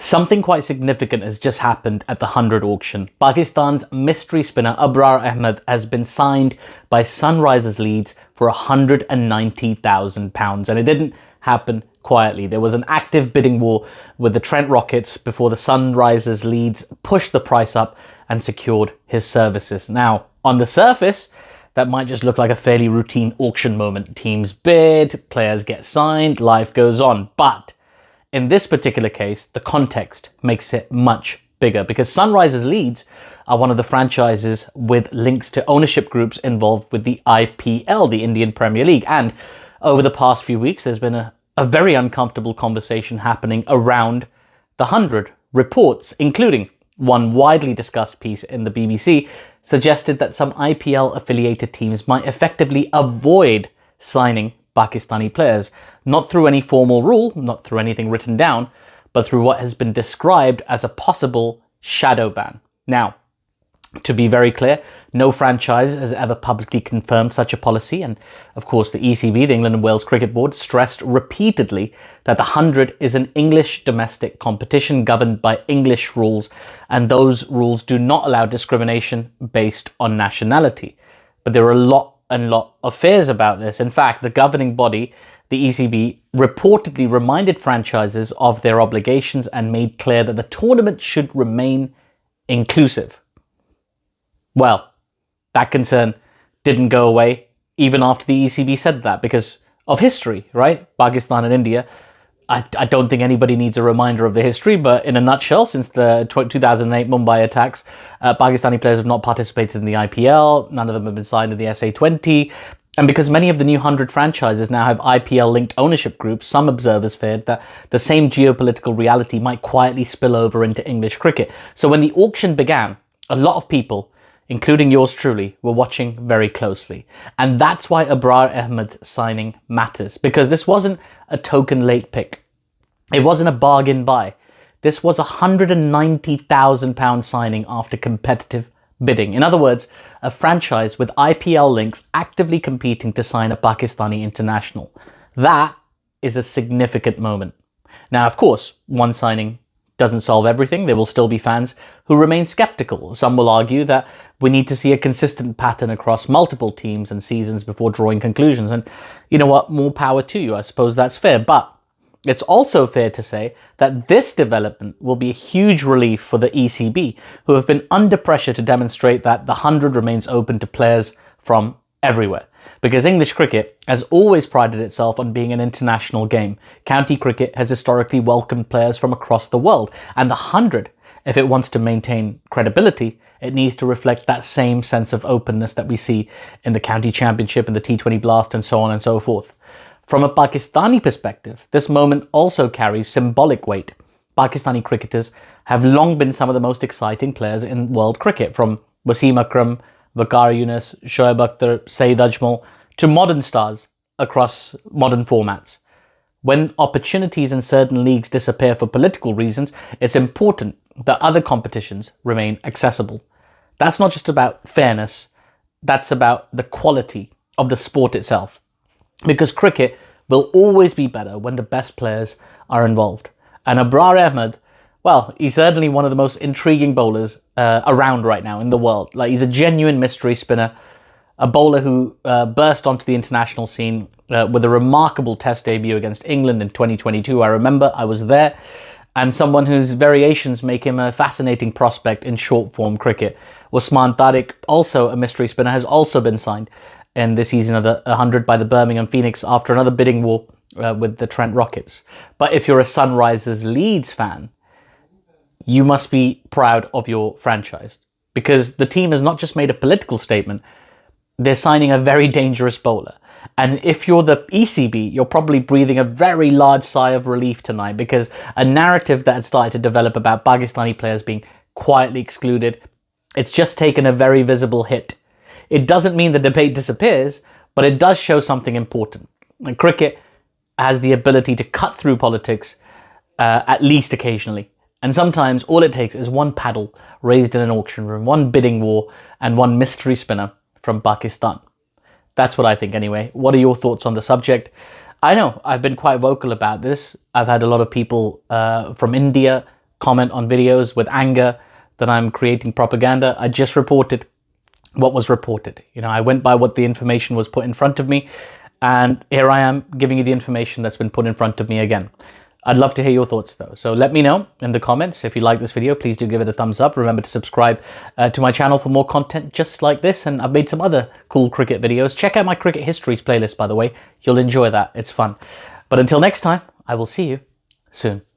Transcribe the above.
Something quite significant has just happened at the 100 auction. Pakistan's mystery spinner Abrar Ahmed has been signed by Sunrisers Leeds for £190,000. And it didn't happen quietly. There was an active bidding war with the Trent Rockets before the Sunrisers Leeds pushed the price up and secured his services. Now, on the surface, that might just look like a fairly routine auction moment. Teams bid, players get signed, life goes on. But in this particular case, the context makes it much bigger because Sunrisers Leeds are one of the franchises with links to ownership groups involved with the IPL, the Indian Premier League. And over the past few weeks, there's been a very uncomfortable conversation happening around the 100. Reports, including one widely discussed piece in the BBC, suggested that some IPL-affiliated teams might effectively avoid signing Pakistani players, not through any formal rule, not through anything written down, but through what has been described as a possible shadow ban. Now, to be very clear, no franchise has ever publicly confirmed such a policy, and of course the ECB, the England and Wales Cricket Board, stressed repeatedly that the 100 is an English domestic competition governed by English rules, and those rules do not allow discrimination based on nationality. But there are a lot of fears about this. In fact, the governing body, the ECB, reportedly reminded franchises of their obligations and made clear that the tournament should remain inclusive. Well, that concern didn't go away even after the ECB said that because of history, right? Pakistan and India. I don't think anybody needs a reminder of the history, but in a nutshell, since the 2008 Mumbai attacks, Pakistani players have not participated in the IPL. None of them have been signed in the SA20. And because many of the new 100 franchises now have IPL-linked ownership groups, some observers feared that the same geopolitical reality might quietly spill over into English cricket. So when the auction began, a lot of people, including yours truly, were watching very closely. And that's why Abrar Ahmed's signing matters, because this wasn't a token late pick. It wasn't a bargain buy. This was a £190,000 signing after competitive bidding. In other words, a franchise with IPL links actively competing to sign a Pakistani international. That is a significant moment. Now, of course, one signing doesn't solve everything. There will still be fans who remain skeptical. Some will argue that we need to see a consistent pattern across multiple teams and seasons before drawing conclusions. And you know what? More power to you. I suppose that's fair. But it's also fair to say that this development will be a huge relief for the ECB, who have been under pressure to demonstrate that the 100 remains open to players from everywhere. Because English cricket has always prided itself on being an international game. County cricket has historically welcomed players from across the world. And the 100, if it wants to maintain credibility, it needs to reflect that same sense of openness that we see in the County Championship and the T20 Blast and so on and so forth. From a Pakistani perspective, this moment also carries symbolic weight. Pakistani cricketers have long been some of the most exciting players in world cricket, from Wasim Akram, Waqar Younis, Shoaib Akhtar, Saeed Ajmal, to modern stars across modern formats. When opportunities in certain leagues disappear for political reasons, it's important that other competitions remain accessible. That's not just about fairness, that's about the quality of the sport itself. Because cricket will always be better when the best players are involved. And Abrar Ahmed, well, he's certainly one of the most intriguing bowlers around right now in the world. Like, he's a genuine mystery spinner, a bowler who burst onto the international scene with a remarkable test debut against England in 2022. I remember, I was there. And someone whose variations make him a fascinating prospect in short-form cricket. Usman Tariq, also a mystery spinner, has also been signed in this season of the 100 by the Birmingham Phoenix after another bidding war with the Trent Rockets. But if you're a Sunrisers Leeds fan, you must be proud of your franchise, because the team has not just made a political statement, they're signing a very dangerous bowler. And if you're the ECB, you're probably breathing a very large sigh of relief tonight, because a narrative that had started to develop about Pakistani players being quietly excluded, it's just taken a very visible hit. It doesn't mean the debate disappears, but it does show something important. And cricket has the ability to cut through politics, at least occasionally. And sometimes all it takes is one paddle raised in an auction room, one bidding war, and one mystery spinner from Pakistan. That's what I think anyway. What are your thoughts on the subject? I know I've been quite vocal about this. I've had a lot of people from India, comment on videos with anger that I'm creating propaganda. I just reported what was reported. I went by what the information was put in front of me, and here I am giving you the information that's been put in front of me again. I'd love to hear your thoughts though. So let me know in the comments. If you like this video, please do give it a thumbs up. Remember to subscribe to my channel for more content just like this. And I've made some other cool cricket videos. Check out my cricket histories playlist, by the way. You'll enjoy that. It's fun. But until next time, I will see you soon.